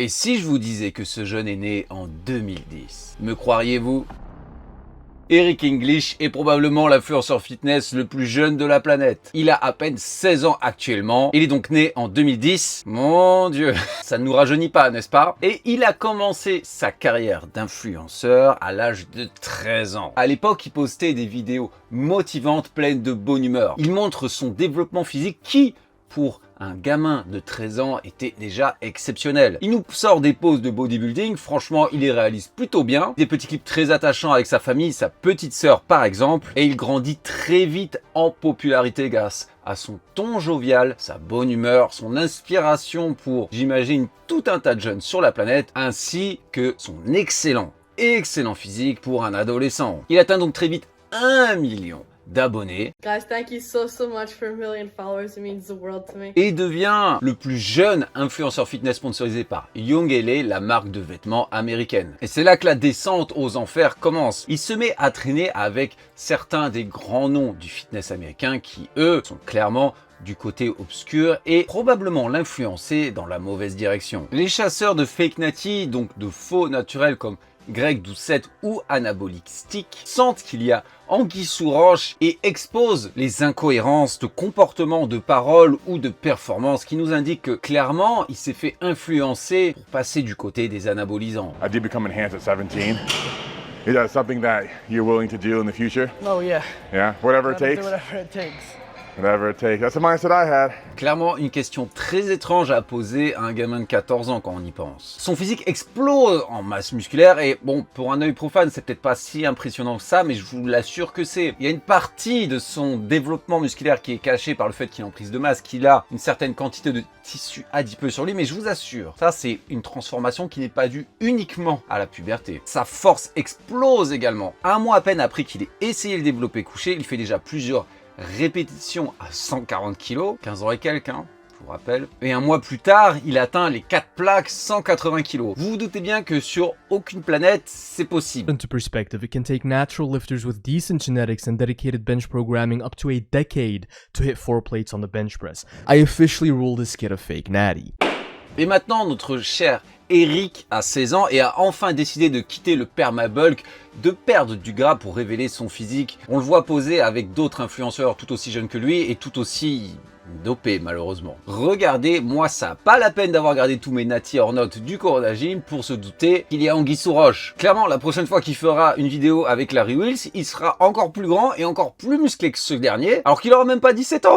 Et si je vous disais que ce jeune est né en 2010, me croiriez-vous? Eric English est probablement l'influenceur fitness le plus jeune de la planète. Il a à peine 16 ans actuellement. Il est donc né en 2010. Mon Dieu, ça ne nous rajeunit pas, n'est-ce pas? Et il a commencé sa carrière d'influenceur à l'âge de 13 ans. À l'époque, il postait des vidéos motivantes pleines de bonne humeur. Il montre son développement physique qui, pour un gamin de 13 ans, était déjà exceptionnel. Il nous sort des poses de bodybuilding, franchement il les réalise plutôt bien, des petits clips très attachants avec sa famille, sa petite sœur par exemple, et il grandit très vite en popularité grâce à son ton jovial, sa bonne humeur, son inspiration pour, j'imagine, tout un tas de jeunes sur la planète, ainsi que son excellent physique pour un adolescent. Il atteint donc très vite 1 million d'abonnés. Guys, thank you so much for 1 million followers. It means the world to me. Et devient le plus jeune influenceur fitness sponsorisé par Young LA, la marque de vêtements américaine. Et c'est là que la descente aux enfers commence. Il se met à traîner avec certains des grands noms du fitness américain qui, eux, sont clairement du côté obscur et probablement l'influencer dans la mauvaise direction. Les chasseurs de fake natty, donc de faux naturels comme Greg Doucette ou Anabolic Stick, sentent qu'il y a anguille sous roche et exposent les incohérences de comportement, de parole ou de performance qui nous indiquent que clairement il s'est fait influencer pour passer du côté des anabolisants. I did become enhanced at 17. Is that something that you're willing to do in the future? Oh yeah. Yeah, whatever it Gotta takes. do whatever it takes. Whatever it takes. That's the mindset I had. Clairement une question très étrange à poser à un gamin de 14 ans quand on y pense. Son physique explose en masse musculaire et bon, pour un œil profane, c'est peut-être pas si impressionnant que ça, mais je vous l'assure que c'est. Il y a une partie de son développement musculaire qui est cachée par le fait qu'il est en prise de masse, qu'il a une certaine quantité de tissu adipeux sur lui, mais je vous assure, ça c'est une transformation qui n'est pas due uniquement à la puberté. Sa force explose également. Un mois à peine après qu'il ait essayé le développé couché, il fait déjà plusieurs répétitions à 140 kg, 15 ans et quelques, hein, je vous rappelle. Et un mois plus tard, il atteint les 4 plaques 180 kg. Vous vous doutez bien que sur aucune planète, c'est possible. Into perspective, it can take natural lifters with decent genetics and dedicated bench programming up to a decade to hit 4 plates on the bench press. I officially rule this kid a fake natty. Et maintenant, notre cher Eric a 16 ans et a enfin décidé de quitter le permabulk, de perdre du gras pour révéler son physique. On le voit poser avec d'autres influenceurs tout aussi jeunes que lui et tout aussi dopé malheureusement. Regardez, moi ça, pas la peine d'avoir gardé tous mes natty hors notes du Corona Gym pour se douter qu'il y a anguille sous roche. Clairement, la prochaine fois qu'il fera une vidéo avec Larry Wheels, il sera encore plus grand et encore plus musclé que ce dernier, alors qu'il aura même pas 17 ans.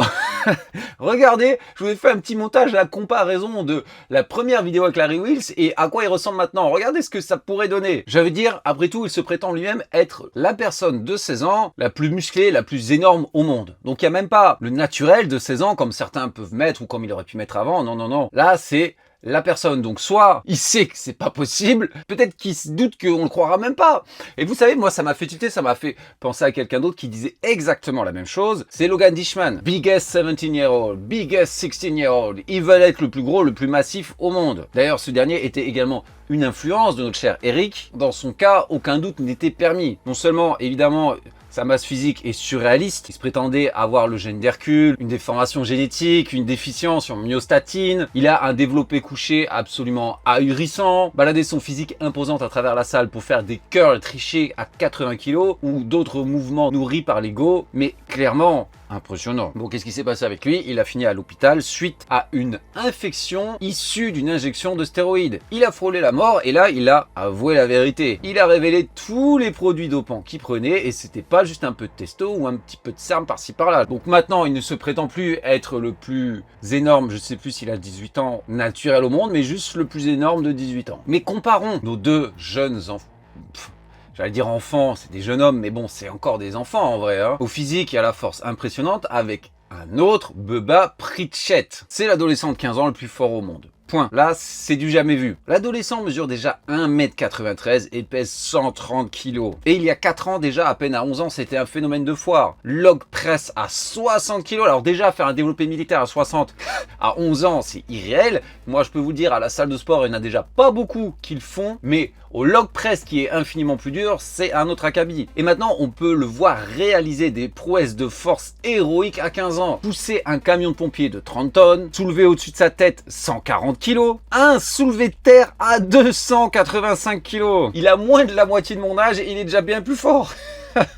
Regardez, je vous ai fait un petit montage à la comparaison de la première vidéo avec Larry Wheels et à quoi il ressemble maintenant. Regardez ce que ça pourrait donner. Je veux dire, après tout, il se prétend lui-même être la personne de 16 ans la plus musclée, la plus énorme au monde. Donc il n'y a même pas le naturel de 16 ans comme certains peuvent mettre ou comme il aurait pu mettre avant. Non, non, non. Là, c'est la personne. Donc soit il sait que c'est pas possible, peut-être qu'il se doute qu'on le croira même pas. Et vous savez, moi ça m'a fait tilter, ça m'a fait penser à quelqu'un d'autre qui disait exactement la même chose. C'est Logan Dishman, biggest 17-year-old, biggest 16-year-old. Ils veulent être le plus gros, le plus massif au monde. D'ailleurs, ce dernier était également une influence de notre cher Eric. Dans son cas, aucun doute n'était permis. Non seulement, évidemment, sa masse physique est surréaliste. Il se prétendait avoir le gène d'Hercule, une déformation génétique, une déficience en myostatine. Il a un développé couché absolument ahurissant. Balader son physique imposante à travers la salle pour faire des curls trichés à 80 kg ou d'autres mouvements nourris par l'ego. Mais clairement, impressionnant. Bon, qu'est-ce qui s'est passé avec lui? Il a fini à l'hôpital suite à une infection issue d'une injection de stéroïdes. Il a frôlé la mort et là, il a avoué la vérité. Il a révélé tous les produits dopants qu'il prenait et c'était pas juste un peu de testo ou un petit peu de CERN par-ci par-là. Donc maintenant, il ne se prétend plus être le plus énorme, je sais plus s'il a 18 ans, naturel au monde, mais juste le plus énorme de 18 ans. Mais comparons nos deux jeunes enfants. J'allais dire enfants, c'est des jeunes hommes, mais bon, c'est encore des enfants en vrai. Hein. Au physique et à la force impressionnante avec un autre, Bubba Pritchett. C'est l'adolescent de 15 ans le plus fort au monde. Point. Là, c'est du jamais vu. L'adolescent mesure déjà 1,93 m et pèse 130 kg. Et il y a 4 ans déjà, à peine à 11 ans, c'était un phénomène de foire. Log press à 60 kg. Alors déjà, faire un développé militaire à 60 à 11 ans, c'est irréel. Moi, je peux vous le dire, à la salle de sport, il n'y en a déjà pas beaucoup qui le font. Mais au log press, qui est infiniment plus dur, c'est un autre acabit. Et maintenant, on peut le voir réaliser des prouesses de force héroïques à 15 ans. Pousser un camion de pompier de 30 tonnes, soulever au-dessus de sa tête 140 130 kg. Un soulevé de terre à 285 kg. Il a moins de la moitié de mon âge et il est déjà bien plus fort.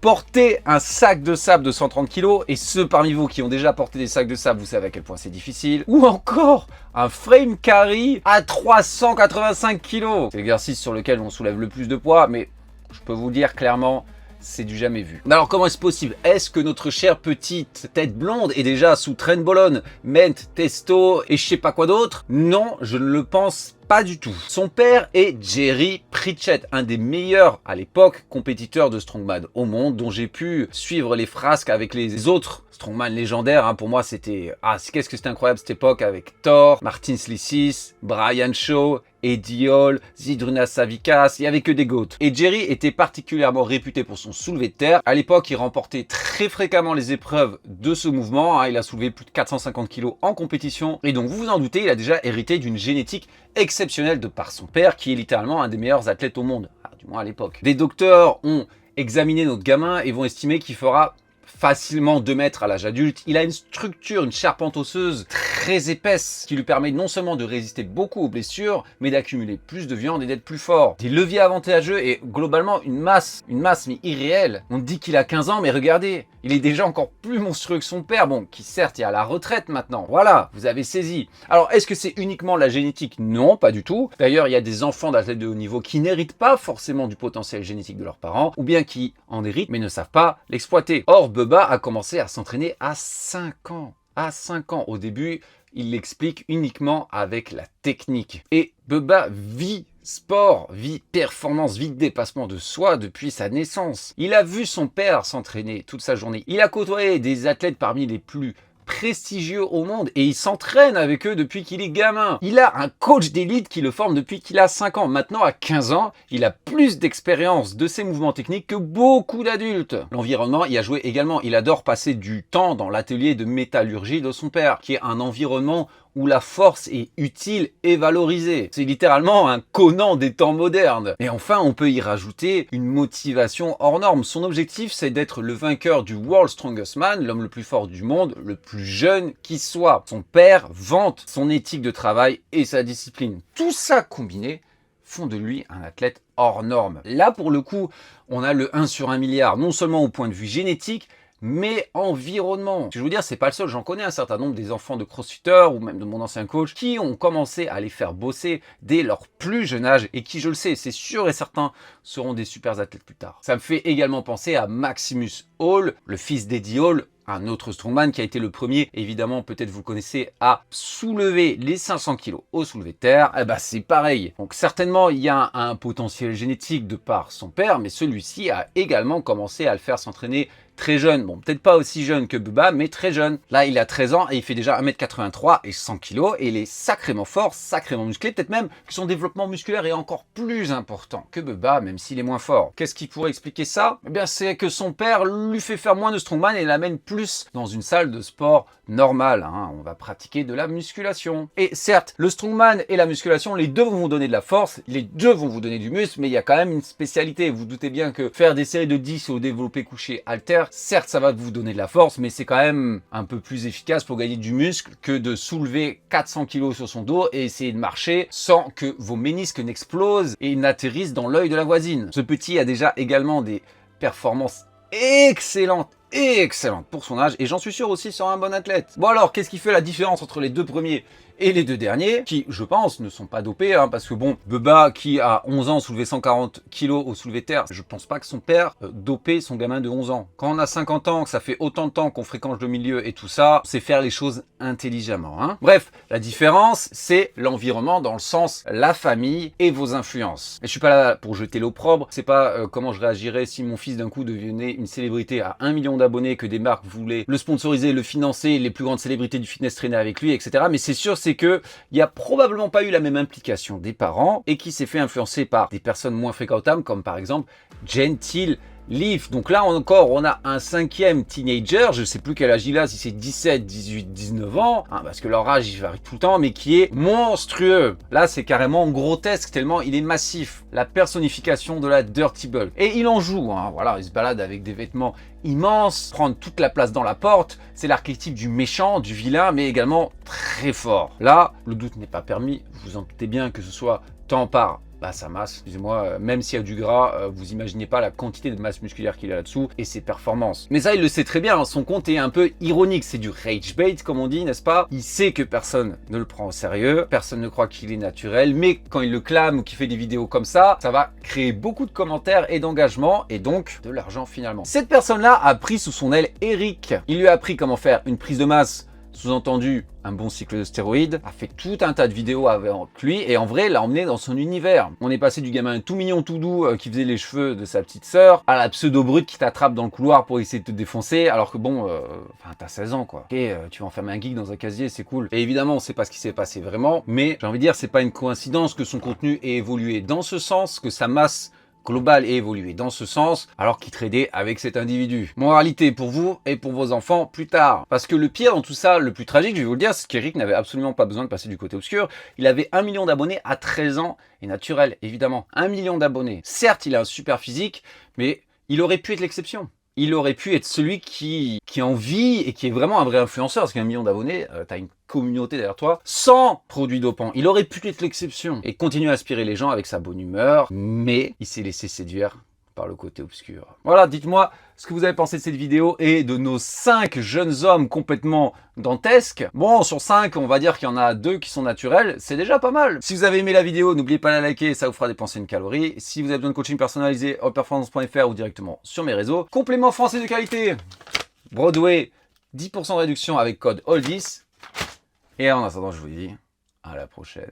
Porter un sac de sable de 130 kg, et ceux parmi vous qui ont déjà porté des sacs de sable, vous savez à quel point c'est difficile. Ou encore un frame carry à 385 kg. C'est l'exercice sur lequel on soulève le plus de poids, mais je peux vous dire clairement, c'est du jamais vu. Alors comment est-ce possible? Est-ce que notre chère petite tête blonde est déjà sous Trenbolone, Ment, Testo et je sais pas quoi d'autre? Non, je ne le pense pas du tout. Son père est Jerry Pritchett, un des meilleurs à l'époque compétiteurs de strongman au monde, dont j'ai pu suivre les frasques avec les autres strongman légendaires. Hein. Pour moi, c'était... qu'est-ce que c'était incroyable cette époque avec Thor, Martin Slicis, Brian Shaw, Eddie Hall, Zydrunas Savickas, il n'y avait que des GOAT. Et Jerry était particulièrement réputé pour son soulevé de terre. À l'époque, il remportait très fréquemment les épreuves de ce mouvement. Hein. Il a soulevé plus de 450 kg en compétition. Et donc, vous vous en doutez, il a déjà hérité d'une génétique exceptionnelle de par son père, qui est littéralement un des meilleurs athlètes au monde. Du moins à l'époque. Des docteurs ont examiné notre gamin et vont estimer qu'il fera facilement 2 mètres à l'âge adulte. Il a une structure, une charpente osseuse très épaisse qui lui permet non seulement de résister beaucoup aux blessures, mais d'accumuler plus de viande et d'être plus fort. Des leviers avantageux et globalement une masse mais irréelle. On dit qu'il a 15 ans, mais regardez, il est déjà encore plus monstrueux que son père, bon, qui certes est à la retraite maintenant. Voilà, vous avez saisi. Alors, est-ce que c'est uniquement la génétique? Non, pas du tout. D'ailleurs, il y a des enfants d'athlètes de haut niveau qui n'héritent pas forcément du potentiel génétique de leurs parents, ou bien qui en héritent mais ne savent pas l'exploiter. Or, Bubba a commencé à s'entraîner à 5 ans. À 5 ans. Au début, il l'explique uniquement avec la technique. Et Bubba vit sport, vit performance, vit dépassement de soi depuis sa naissance. Il a vu son père s'entraîner toute sa journée. Il a côtoyé des athlètes parmi les plus prestigieux au monde et il s'entraîne avec eux depuis qu'il est gamin. Il a un coach d'élite qui le forme depuis qu'il a 5 ans. Maintenant, à 15 ans, il a plus d'expérience de ses mouvements techniques que beaucoup d'adultes. L'environnement y a joué également. Il adore passer du temps dans l'atelier de métallurgie de son père, qui est un environnement où la force est utile et valorisée. C'est littéralement un Conan des temps modernes. Et enfin, on peut y rajouter une motivation hors norme. Son objectif, c'est d'être le vainqueur du World Strongest Man, l'homme le plus fort du monde, le plus jeune qui soit. Son père vante son éthique de travail et sa discipline. Tout ça combiné font de lui un athlète hors norme. Là, pour le coup, on a le 1 sur 1 milliard, non seulement au point de vue génétique, mais environnement. Ce que je veux dire, c'est pas le seul. J'en connais un certain nombre des enfants de crossfitters ou même de mon ancien coach qui ont commencé à les faire bosser dès leur plus jeune âge et qui, je le sais, c'est sûr et certain, seront des super athlètes plus tard. Ça me fait également penser à Maximus Hall, le fils d'Eddie Hall, un autre strongman qui a été le premier, évidemment, peut-être vous le connaissez, à soulever les 500 kg au soulevé de terre. Eh ben, c'est pareil. Donc certainement, il y a un potentiel génétique de par son père, mais celui-ci a également commencé à le faire s'entraîner très jeune. Bon, peut-être pas aussi jeune que Bubba, mais très jeune. Là, il a 13 ans et il fait déjà 1m83 et 100 kg et il est sacrément fort, sacrément musclé. Peut-être même que son développement musculaire est encore plus important que Bubba, même s'il est moins fort. Qu'est-ce qui pourrait expliquer ça? Eh bien, c'est que son père lui fait faire moins de strongman et l'amène plus dans une salle de sport normale. Hein. On va pratiquer de la musculation. Et certes, le strongman et la musculation, les deux vont vous donner de la force, les deux vont vous donner du muscle, mais il y a quand même une spécialité. Vous doutez bien que faire des séries de 10 au développé couché halter, certes, ça va vous donner de la force, mais c'est quand même un peu plus efficace pour gagner du muscle que de soulever 400 kg sur son dos et essayer de marcher sans que vos ménisques n'explosent et n'atterrissent dans l'œil de la voisine. Ce petit a déjà également des performances excellentes pour son âge et j'en suis sûr aussi sur un bon athlète. Bon alors, qu'est-ce qui fait la différence entre les deux premiers et les deux derniers, qui, je pense, ne sont pas dopés, hein, parce que bon, Bubba, qui a 11 ans, soulevait 140 kg au soulevé de terre, je pense pas que son père dopait son gamin de 11 ans. Quand on a 50 ans, que ça fait autant de temps qu'on fréquente le milieu et tout ça, c'est faire les choses intelligemment. Hein. Bref, la différence, c'est l'environnement dans le sens la famille et vos influences. Mais je suis pas là pour jeter l'opprobre, c'est pas comment je réagirais si mon fils d'un coup devenait une célébrité à 1 million d'abonnés, que des marques voulaient le sponsoriser, le financer, les plus grandes célébrités du fitness traînaient avec lui, etc. Mais c'est sûr, c'est que il n'y a probablement pas eu la même implication des parents et qui s'est fait influencer par des personnes moins fréquentables comme par exemple Gentil Leaf. Donc là encore, on a un 5e teenager, je sais plus quel âge il a, si c'est 17, 18, 19 ans, hein, parce que leur âge il varie tout le temps, mais qui est monstrueux. Là, c'est carrément grotesque tellement il est massif. La personnification de la Dirty Bulk. Et il en joue, hein, voilà, il se balade avec des vêtements immenses, prendre toute la place dans la porte. C'est l'archétype du méchant, du vilain, mais également très fort. Là, le doute n'est pas permis, vous en doutez bien que ce soit tant par sa masse, excusez-moi, même s'il y a du gras, vous imaginez pas la quantité de masse musculaire qu'il a là-dessous et ses performances. Mais ça, il le sait très bien, hein, son compte est un peu ironique, c'est du rage bait, comme on dit, n'est-ce pas? Il sait que personne ne le prend au sérieux, personne ne croit qu'il est naturel, mais quand il le clame ou qu'il fait des vidéos comme ça va créer beaucoup de commentaires et d'engagement, et donc de l'argent finalement. Cette personne-là a pris sous son aile Eric. Il lui a appris comment faire une prise de masse, sous-entendu un bon cycle de stéroïdes, a fait tout un tas de vidéos avec lui et en vrai l'a emmené dans son univers. On est passé du gamin tout mignon, tout doux qui faisait les cheveux de sa petite sœur à la pseudo-brute qui t'attrape dans le couloir pour essayer de te défoncer alors que bon, t'as 16 ans quoi. Ok, tu vas enfermer un geek dans un casier, c'est cool. Et évidemment, on sait pas ce qui s'est passé vraiment, mais j'ai envie de dire, c'est pas une coïncidence que son contenu ait évolué dans ce sens, que sa masse global et évolué dans ce sens, alors qu'il tradait avec cet individu. Moralité pour vous et pour vos enfants plus tard. Parce que le pire dans tout ça, le plus tragique, je vais vous le dire, c'est qu'Eric n'avait absolument pas besoin de passer du côté obscur. Il avait 1 million d'abonnés à 13 ans, et naturel, évidemment. 1 million d'abonnés. Certes, il a un super physique, mais il aurait pu être l'exception. Il aurait pu être celui qui en vit et qui est vraiment un vrai influenceur, parce qu'un million d'abonnés, t'as une communauté derrière toi, sans produits dopants. Il aurait pu être l'exception et continuer à inspirer les gens avec sa bonne humeur, mais il s'est laissé séduire par le côté obscur. Voilà, dites-moi ce que vous avez pensé de cette vidéo et de nos 5 jeunes hommes complètement dantesques. Bon, sur 5, on va dire qu'il y en a 2 qui sont naturels, c'est déjà pas mal. Si vous avez aimé la vidéo, n'oubliez pas de la liker, ça vous fera dépenser une calorie. Si vous avez besoin de coaching personnalisé, upperformance.fr ou directement sur mes réseaux. Complément français de qualité, Broadway, 10% de réduction avec code ALL10. Et en attendant, je vous dis à la prochaine.